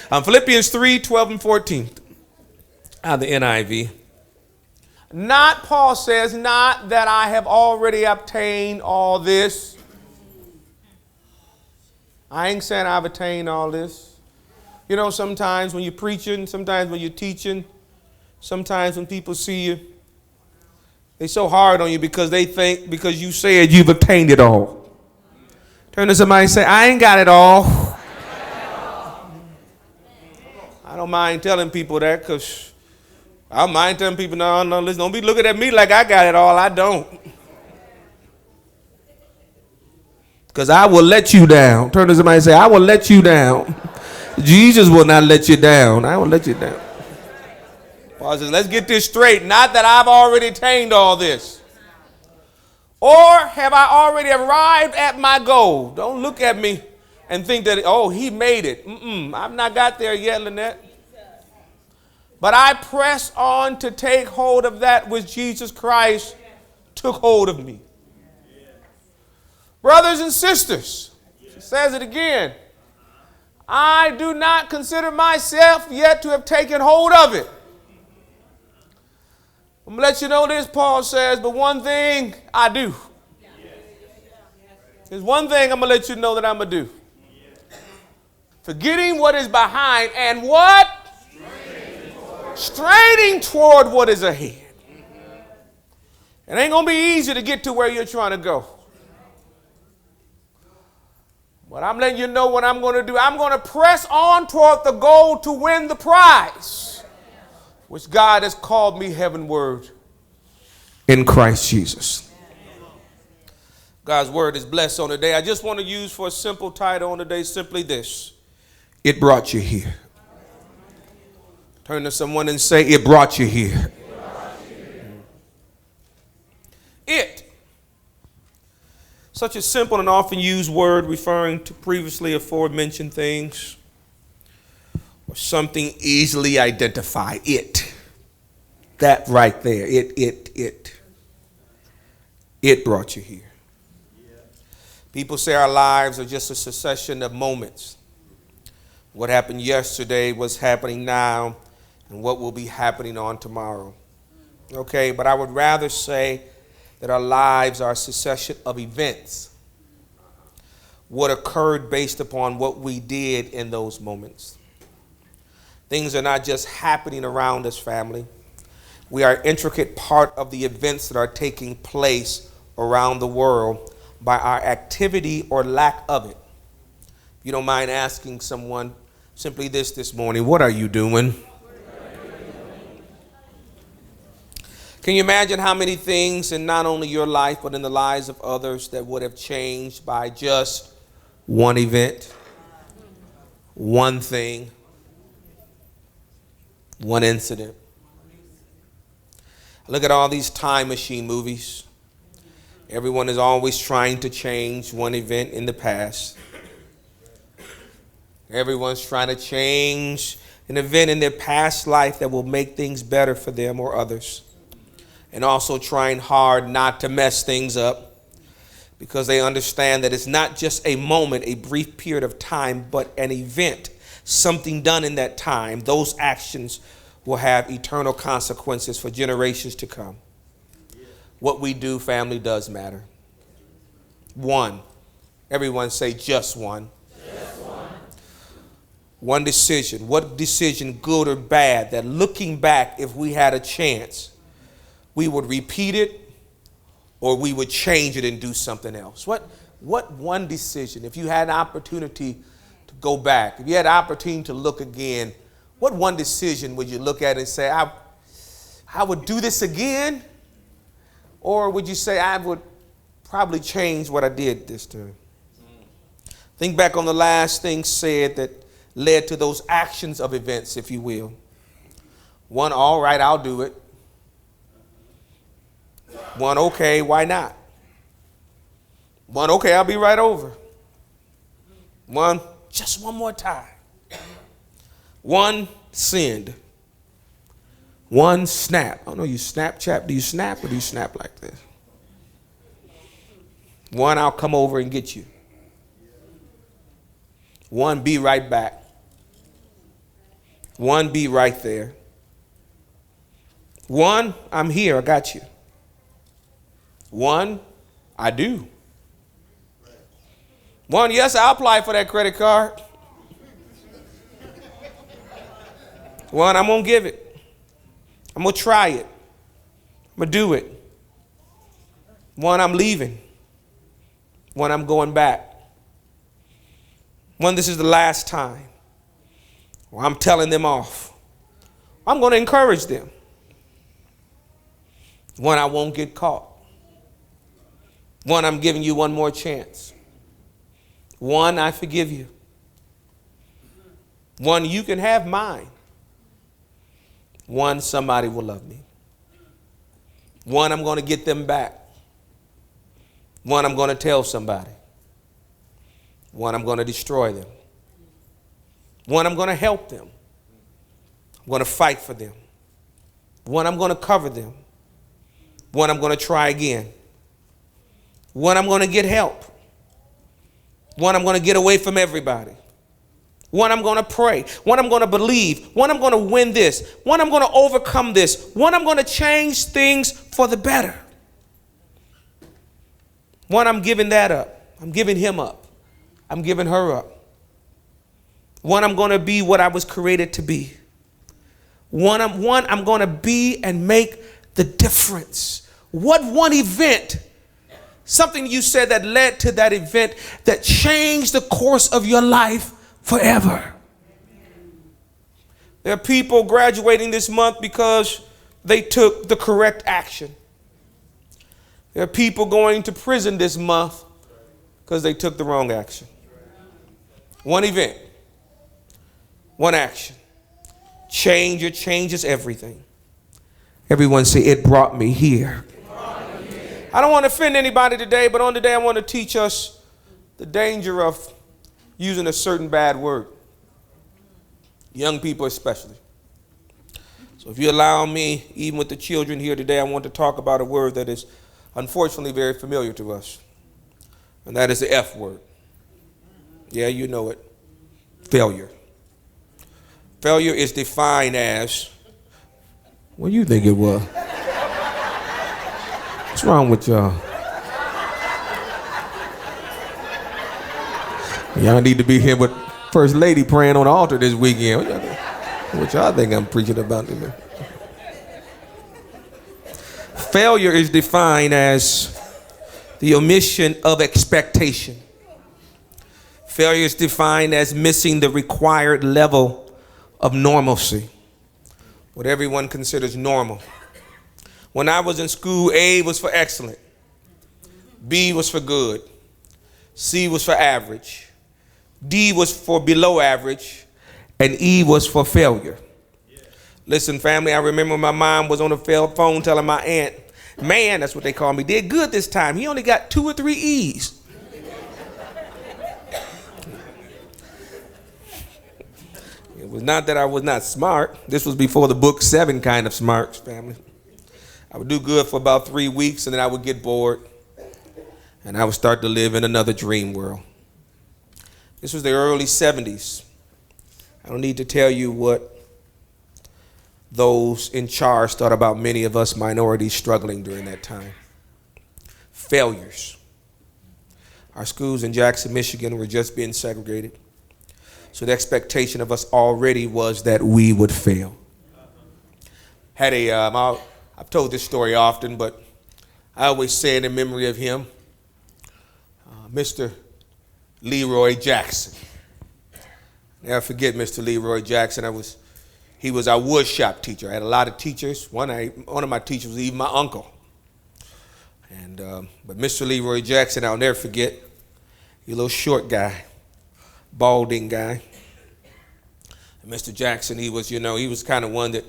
Philippians 3:12 and 14. Out of the NIV. Not, Paul says, not that I have already obtained all this. I ain't saying I've attained all this. You know, sometimes when you're preaching, sometimes when you're teaching, sometimes when people see you, they're so hard on you because they think because you said you've obtained it all. Turn to somebody and say, I ain't got it all. I don't mind telling people that because I don't mind telling people, no, listen, don't be looking at me like I got it all. I don't. Because I will let you down. Turn to somebody and say, I will let you down. Jesus will not let you down. I will let you down. Paul says, let's get this straight. Not that I've already attained all this. Or have I already arrived at my goal? Don't look at me and think that, oh, he made it. I've not got there yet, Lynette. But I press on to take hold of that which Jesus Christ took hold of me. Brothers and sisters, she says it again. I do not consider myself yet to have taken hold of it. I'm going to let you know this, Paul says, but one thing I do. There's one thing I'm going to let you know that I'm going to do. Forgetting what is behind and what? Straining toward what is ahead. It ain't going to be easy to get to where you're trying to go. But I'm letting you know what I'm going to do. I'm going to press on toward the goal to win the prize, which God has called me heavenward in Christ Jesus. God's word is blessed on today. I just want to use for a simple title on today simply this. It brought you here. Turn to someone and say, it brought you here. It. Such a simple and often used word referring to previously aforementioned things or something easily identified. It. That right there. It. It brought you here. People say our lives are just a succession of moments. What happened yesterday, what's happening now, and what will be happening on tomorrow. Okay, but I would rather say that our lives are a succession of events. What occurred based upon what we did in those moments. Things are not just happening around us, family. We are an intricate part of the events that are taking place around the world by our activity or lack of it. If you don't mind asking someone simply this morning, what are you doing? Can you imagine how many things in not only your life, but in the lives of others that would have changed by just one event, one thing, one incident? Look at all these time machine movies. Everyone is always trying to change one event in the past. Everyone's trying to change an event in their past life that will make things better for them or others. And also trying hard not to mess things up because they understand that it's not just a moment, a brief period of time, but an event, something done in that time. Those actions will have eternal consequences for generations to come. What we do, family, does matter. One. Everyone say just one. Just one. One decision. What decision, good or bad, that looking back, if we had a chance, we would repeat it or we would change it and do something else. What one decision, if you had an opportunity to go back, if you had an opportunity to look again, what one decision would you look at and say, I would do this again? Or would you say, I would probably change what I did this time? Think back on the last thing said that led to those actions of events, if you will. One, all right, I'll do it. One, okay, why not? One, okay, I'll be right over. One, just one more time. One, sinned. One, snap. I don't know, you Snapchat. Do you snap or do you snap like this? One, I'll come over and get you. One, be right back. One, be right there. One, I'm here, I got you. One, I do. One, yes, I'll apply for that credit card. One, I'm going to give it. I'm going to try it. I'm going to do it. One, I'm leaving. One, I'm going back. One, this is the last time. Or I'm telling them off. I'm going to encourage them. One, I won't get caught. One, I'm giving you one more chance. One, I forgive you. One, you can have mine. One, somebody will love me. One, I'm going to get them back. One, I'm going to tell somebody. One, I'm going to destroy them. One, I'm going to help them. I'm going to fight for them. One, I'm going to cover them. One, I'm going to try again. One, I'm going to get help. One, I'm going to get away from everybody. One, I'm going to pray. One, I'm going to believe. One, I'm going to win this. One, I'm going to overcome this. One, I'm going to change things for the better. One, I'm giving that up. I'm giving him up. I'm giving her up. One, I'm going to be what I was created to be. One, I'm going to be and make the difference. What one event, something you said that led to that event that changed the course of your life forever? There are people graduating this month because they took the correct action. There are people going to prison this month because they took the wrong action. One event, one action. Changes everything. Everyone say, it brought me here. I don't want to offend anybody today, but on today I want to teach us the danger of using a certain bad word. Young people especially. So if you allow me, even with the children here today, I want to talk about a word that is unfortunately very familiar to us. And that is the F word. Yeah, you know it. Failure. Failure is defined as, what do you think it was? What's wrong with y'all? Y'all need to be here with First Lady praying on the altar this weekend. What y'all think I'm preaching about today? Failure is defined as the omission of expectation. Failure is defined as missing the required level of normalcy, what everyone considers normal. When I was in school, A was for excellent, B was for good, C was for average, D was for below average, and E was for failure. Listen, family, I remember my mom was on the phone telling my aunt, man, that's what they call me, did good this time. He only got 2 or 3 E's. It was not that I was not smart. This was before the book 7 kind of smart, family. I would do good for about 3 weeks, and then I would get bored, and I would start to live in another dream world. This was the early 70s. I don't need to tell you what those in charge thought about many of us minorities struggling during that time. Failures. Our schools in Jackson, Michigan were just being segregated. So the expectation of us already was that we would fail. I've told this story often, but I always say it in memory of him, Mr. Leroy Jackson. Never forget Mr. Leroy Jackson. He was our wood shop teacher. I had a lot of teachers. One of my teachers was even my uncle. But Mr. Leroy Jackson, I'll never forget. He a little short guy, balding guy. And Mr. Jackson, he was kind of one that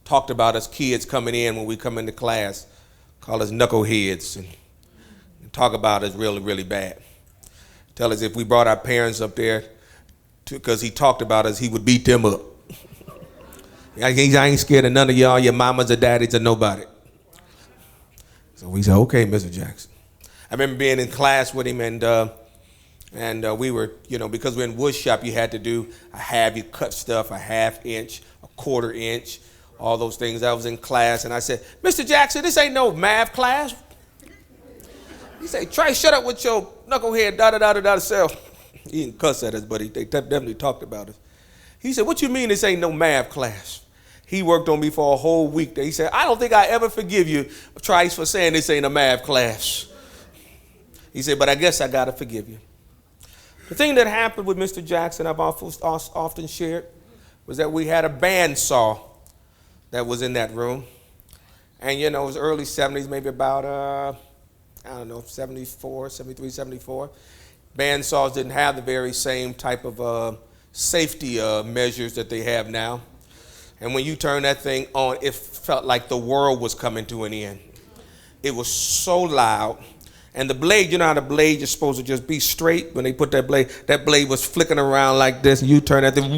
talked about us kids coming in when we come into class, call us knuckleheads, and talk about us really, really bad. Tell us if we brought our parents up there, because he talked about us, he would beat them up. I ain't scared of none of y'all, your mamas or daddies or nobody. So we said, okay, Mr. Jackson. I remember being in class with him, and And we were, because we're in wood shop, you had to do you cut stuff a ½ inch, a quarter inch, all those things. I was in class, and I said, Mr. Jackson, this ain't no math class. He said, Trice, shut up with your knucklehead, da-da-da-da-da self. He didn't cuss at us, but they definitely talked about us. He said, what you mean this ain't no math class? He worked on me for a whole week. He said, I don't think I ever forgive you, Trice, for saying this ain't a math class. He said, but I guess I got to forgive you. The thing that happened with Mr. Jackson, I've often shared, was that we had a bandsaw that was in that room. And, it was early 70s, maybe about, 74, 73, 74. Bandsaws didn't have the very same type of safety measures that they have now. And when you turn that thing on, it felt like the world was coming to an end. It was so loud. And the blade, you know how the blade is supposed to just be straight? When they put that blade was flicking around like this, and you turn that thing.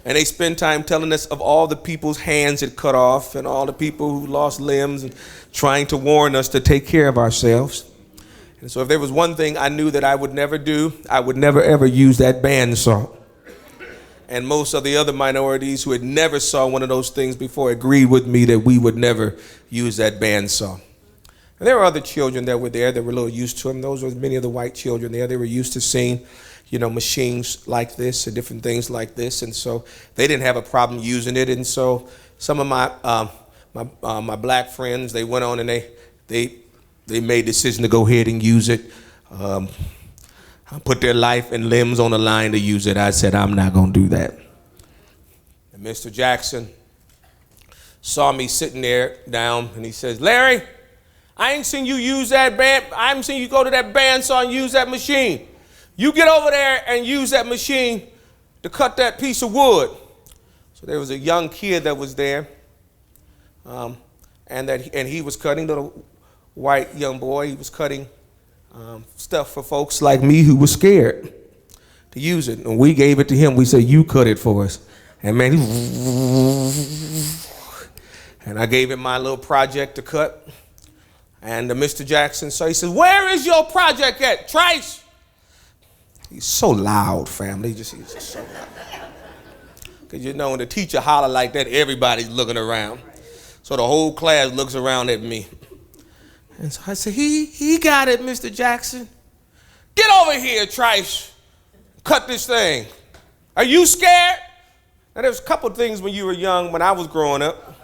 And they spend time telling us of all the people's hands it cut off and all the people who lost limbs and trying to warn us to take care of ourselves. And so if there was one thing I knew that I would never do, I would never, ever use that bandsaw. And most of the other minorities who had never saw one of those things before agreed with me that we would never use that bandsaw. And there were other children that were there that were a little used to them. Those were many of the white children there. They were used to seeing, machines like this and different things like this. And so they didn't have a problem using it. And so some of my black friends, they went on and they made a decision to go ahead and use it. Put their life and limbs on the line to use it. I said, I'm not going to do that. And Mr. Jackson saw me sitting there down, and he says, Larry, I ain't seen you use that I haven't seen you go to that bandsaw and use that machine. You get over there and use that machine to cut that piece of wood. So there was a young kid that was there, and he was cutting, little white young boy. He was cutting stuff for folks like me who were scared to use it. And we gave it to him. We said, you cut it for us. And man, and I gave him my little project to cut. And Mr. Jackson, so he says, where is your project at, Trice? He's so loud, family. He's just so loud. Because when the teacher holler like that, everybody's looking around. So the whole class looks around at me. And so I said, he got it, Mr. Jackson. Get over here, Trice. Cut this thing. Are you scared? Now, there's a couple of things when you were young, when I was growing up,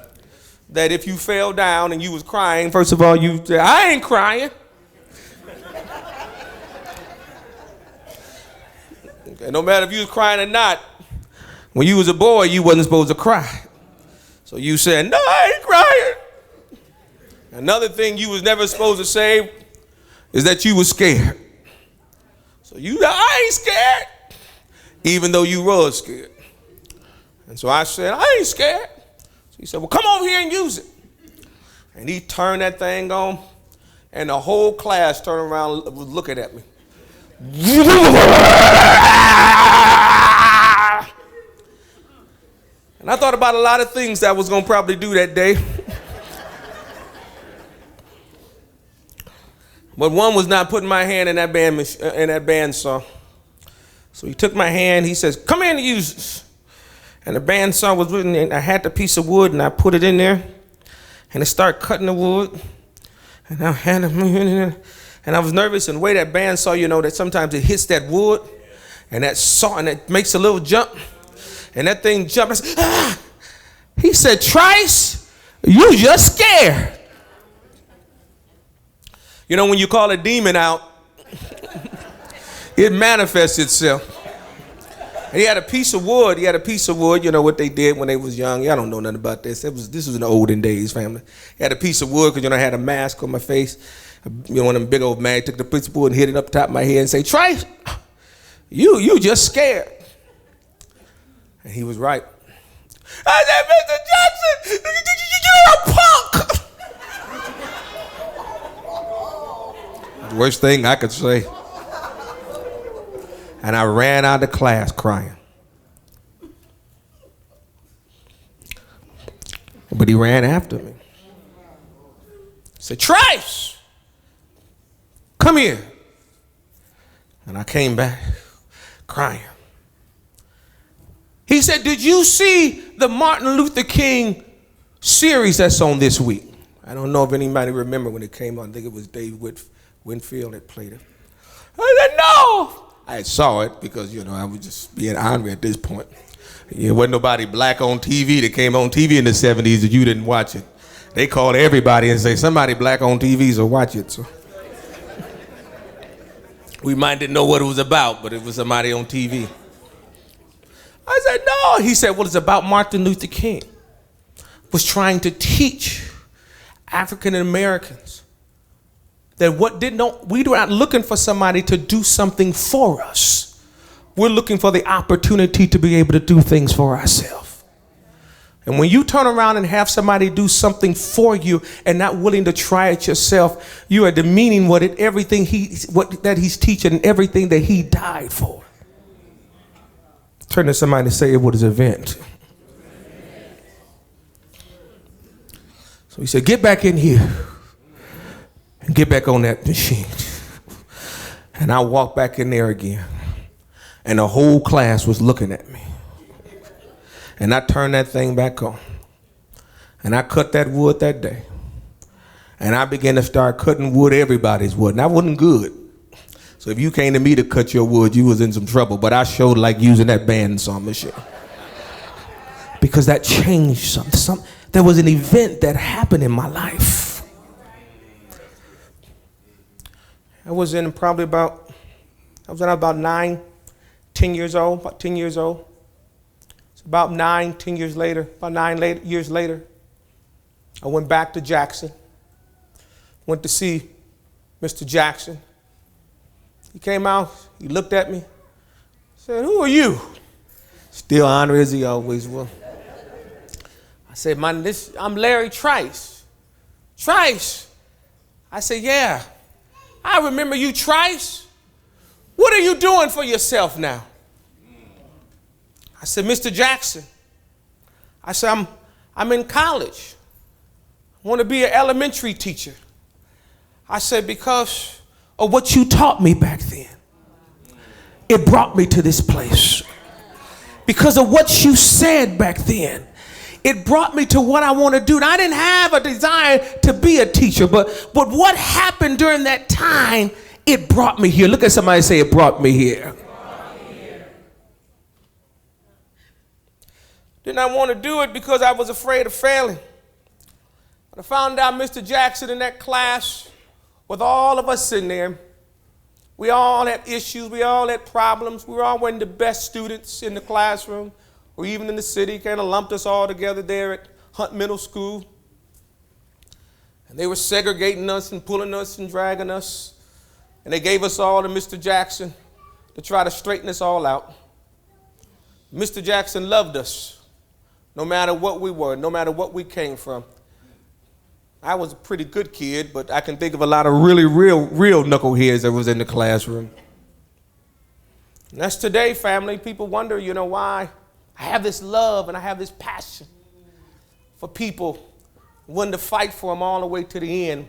that if you fell down and you was crying, first of all, you said, I ain't crying. Okay, no matter if you was crying or not, when you was a boy, you wasn't supposed to cry. So you said, no, I ain't crying. Another thing you was never supposed to say is that you was scared. So I ain't scared, even though you was scared. And so I said, I ain't scared. So he said, well, come over here and use it. And he turned that thing on, and the whole class turned around and was looking at me. And I thought about a lot of things that I was going to probably do that day. But one was not putting my hand in that bandsaw. So he took my hand. He says, come in and use this. And the bandsaw was written, and I had the piece of wood, and I put it in there. And it started cutting the wood. And I had it in there. And I was nervous. And the way that bandsaw, that sometimes it hits that wood. And that saw, and it makes a little jump. And that thing jumped. I said, ah! He said, Trice, you just scared. When you call a demon out, it manifests itself. And he had a piece of wood. What they did when they was young. Y'all don't know nothing about this. This was in the olden days, family. He had a piece of wood because, I had a mask on my face. One of them big old man took the piece of wood and hit it up top of my head and say, Trice, you just scared. And he was right. I said, Mr. Jackson, you're a punk. Worst thing I could say. And I ran out of class crying. But he ran after me. He said, Trice, come here. And I came back crying. He said, did you see the Martin Luther King series that's on this week? I don't know if anybody remember when it came on. I think it was Dave Winfield that played it. I said, no. I saw it because, I was just being honorary at this point. There wasn't nobody black on TV that came on TV in the 70s that you didn't watch it. They called everybody and say, somebody black on TV, so watch it. So we might didn't know what it was about, but it was somebody on TV. I said, no. He said, well, it's about Martin Luther King was trying to teach African Americans that we're not looking for somebody to do something for us. We're looking for the opportunity to be able to do things for ourselves. And when you turn around and have somebody do something for you and not willing to try it yourself, you are demeaning everything that he's teaching and everything that he died for. Turn to somebody and say it was an event. So he said, get back in here and get back on that machine. And I walked back in there again. And the whole class was looking at me. And I turned that thing back on. And I cut that wood that day. And I began to start cutting wood, everybody's wood. And I wasn't good. So if you came to me to cut your wood, you was in some trouble. But I showed like using that bandsaw machine. Because that changed something. There was an event that happened in my life. I was about 10 years old. It's about 10 years later, about 9 years later, I went back to Jackson. Went to see Mr. Jackson. He came out, he looked at me, said, who are you? Still honored as he always will. I said, I'm Larry Trice. Trice? I said, yeah, I remember you, Trice. What are you doing for yourself now? I said, Mr. Jackson, I said, I'm in college. I want to be an elementary teacher. I said, because of what you taught me back then. It brought me to this place. Because of what you said back then. It brought me to what I want to do. And I didn't have a desire to be a teacher, but what happened during that time, it brought me here. Look at somebody and say, it brought me here. Didn't I want to do it because I was afraid of failing. But I found out Mr. Jackson in that class, with all of us sitting there, we all had issues, we all had problems. We all weren't the best students in the classroom or even in the city. Kind of lumped us all together there at Hunt Middle School. And they were segregating us and pulling us and dragging us. And they gave us all to Mr. Jackson to try to straighten us all out. Mr. Jackson loved us, no matter what we were, no matter what we came from. I was a pretty good kid, but I can think of a lot of really real knuckleheads that was in the classroom. And that's today, family. People wonder, why I have this love and I have this passion for people, wanting to fight for them all the way to the end.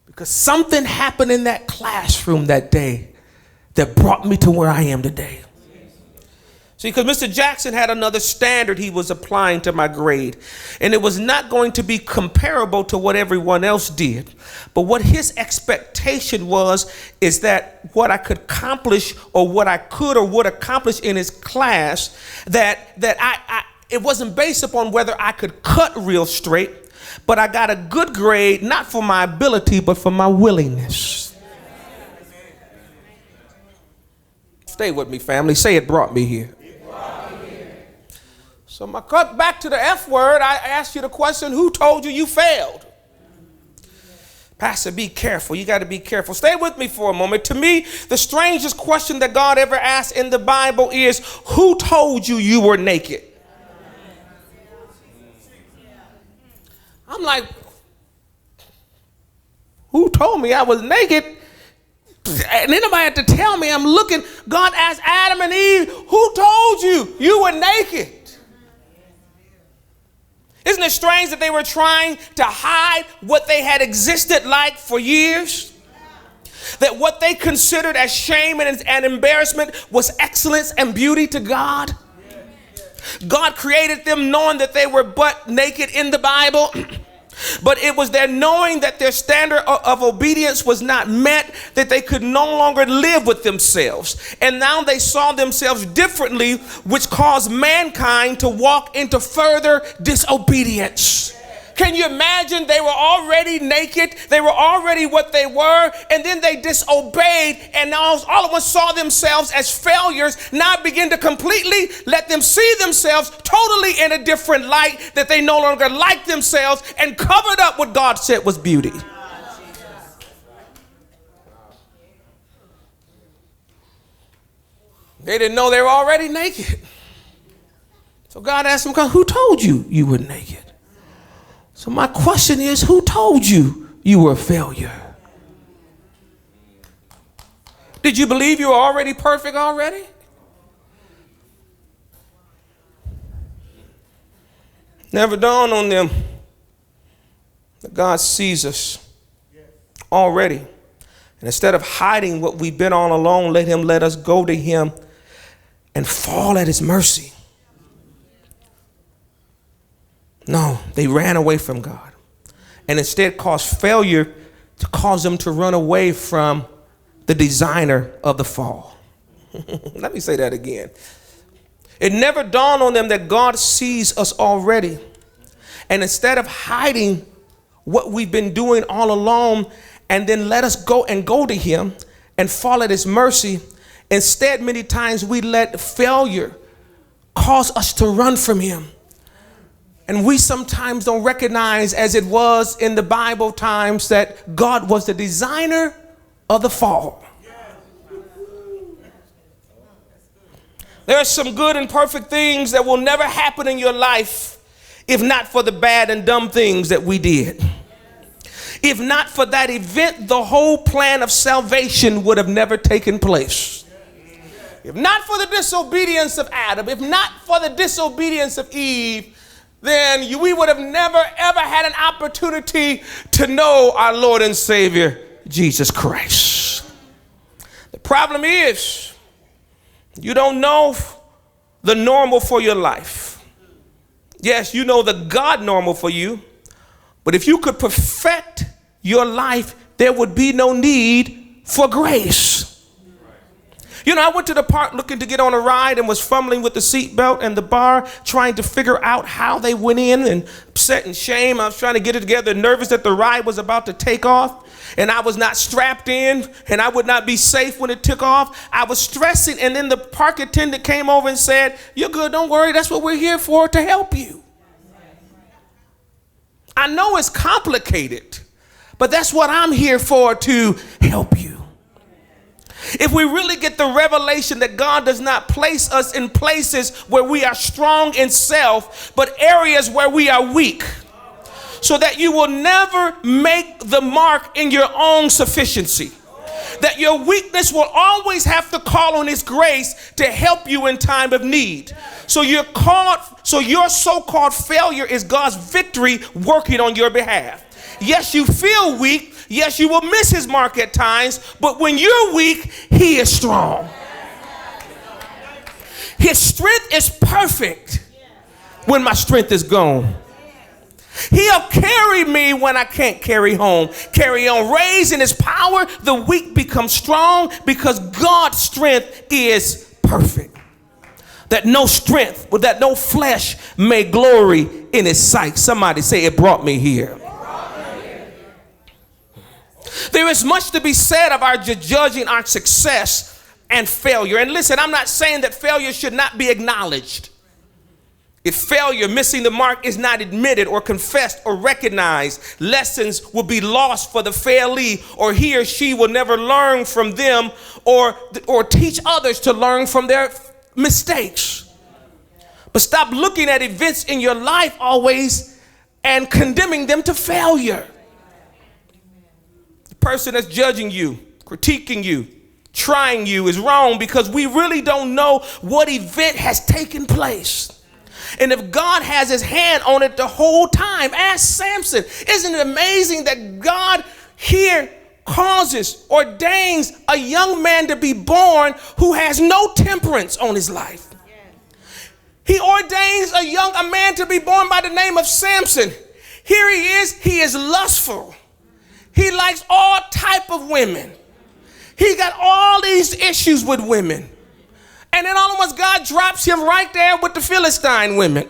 Because something happened in that classroom that day that brought me to where I am today. See, because Mr. Jackson had another standard he was applying to my grade. And it was not going to be comparable to what everyone else did. But what his expectation is that what I could accomplish or what I could or would accomplish in his class, that it wasn't based upon whether I could cut real straight, but I got a good grade, not for my ability, but for my willingness. Stay with me, family. Say it brought me here. So my cut back to the F word, I asked you the question, who told you failed? Pastor, be careful. You got to be careful. Stay with me for a moment. To me, the strangest question that God ever asked in the Bible is, who told you were naked? I'm like, who told me I was naked? And anybody had to tell me I'm looking. God asked Adam and Eve, who told you were naked? Isn't it strange that they were trying to hide what they had existed like for years? that what they considered as shame and embarrassment was excellence and beauty to God? God created them knowing that they were butt naked in the Bible. But it was their knowing that their standard of obedience was not met, that they could no longer live with themselves. And now they saw themselves differently, which caused mankind to walk into further disobedience. Can you imagine? They were already naked. They were already what they were. And then they disobeyed. And now all of us saw themselves as failures. Now begin to completely let them see themselves totally in a different light, that they no longer liked themselves and covered up what God said was beauty. They didn't know they were already naked. So God asked them, who told you you were naked? So my question is, who told you you were a failure? Did you believe you were already perfect already? Never dawned on them that God sees us already. And instead of hiding what we've been all along, let us go to him and fall at his mercy. No, they ran away from God and instead caused failure to cause them to run away from the designer of the fall. Let me say that again. It never dawned on them that God sees us already. And instead of hiding what we've been doing all along and then let us go to him and fall at his mercy, instead many times we let failure cause us to run from him. And we sometimes don't recognize, as it was in the Bible times, that God was the designer of the fall. There are some good and perfect things that will never happen in your life if not for the bad and dumb things that we did. If not for that event, the whole plan of salvation would have never taken place. If not for the disobedience of Adam, if not for the disobedience of Eve, then we would have never, ever had an opportunity to know our Lord and Savior, Jesus Christ. The problem is, you don't know the normal for your life. Yes, you know the God normal for you, but if you could perfect your life, there would be no need for grace. You know, I went to the park looking to get on a ride and was fumbling with the seatbelt and the bar, trying to figure out how they went in, and upset and shame. I was trying to get it together, nervous that the ride was about to take off and I was not strapped in and I would not be safe when it took off. I was stressing, and then the park attendant came over and said, "You're good, don't worry, that's what we're here for, to help you." I know it's complicated, but that's what I'm here for, to help you. If we really get the revelation that God does not place us in places where we are strong in self, but areas where we are weak, so that you will never make the mark in your own sufficiency, that your weakness will always have to call on his grace to help you in time of need. So your so-called failure is God's victory working on your behalf. Yes, you feel weak. Yes, you will miss his mark at times, but when you're weak, he is strong. His strength is perfect when my strength is gone. He'll carry me when I can't carry on. Raised in his power, the weak become strong, because God's strength is perfect. That no flesh may glory in his sight. Somebody say, it brought me here. There is much to be said of our judging our success and failure. And listen, I'm not saying that failure should not be acknowledged. If failure, missing the mark, is not admitted or confessed or recognized, lessons will be lost for the failee, or he or she will never learn from them or teach others to learn from their mistakes. But stop looking at events in your life always and condemning them to failure. The person that's judging you, critiquing you, trying you is wrong, because we really don't know what event has taken place. And if God has his hand on it the whole time, ask Samson. Isn't it amazing that God here ordains a young man to be born who has no temperance on his life. He ordains a man to be born by the name of Samson. Here he is lustful. He likes all type of women. He got all these issues with women. And then all of us, God drops him right there with the Philistine women.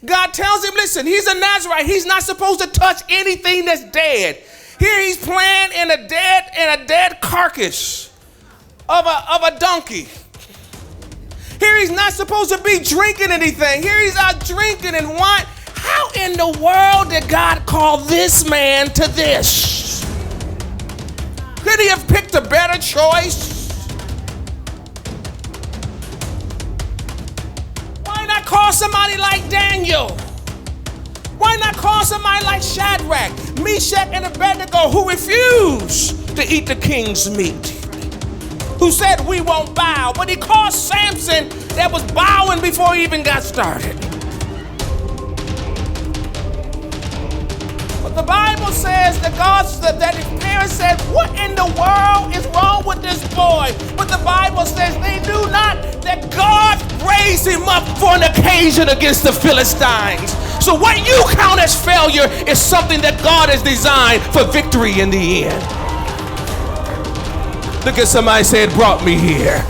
God tells him, listen, he's a Nazarite. He's not supposed to touch anything that's dead. Here he's playing in a dead carcass of a donkey. Here he's not supposed to be drinking anything. Here he's out drinking and wine. How in the world did God call this man to this? Could he have picked a better choice? Why not call somebody like Daniel? Why not call somebody like Shadrach, Meshach, and Abednego, who refused to eat the king's meat? Who said, we won't bow? But he called Samson that was bowing before he even got started. But the Bible says that his parents said, what in the world is wrong with this boy? But the Bible says they knew not that God raised him up for an occasion against the Philistines. So what you count as failure is something that God has designed for victory in the end. Look at somebody say, it brought me here.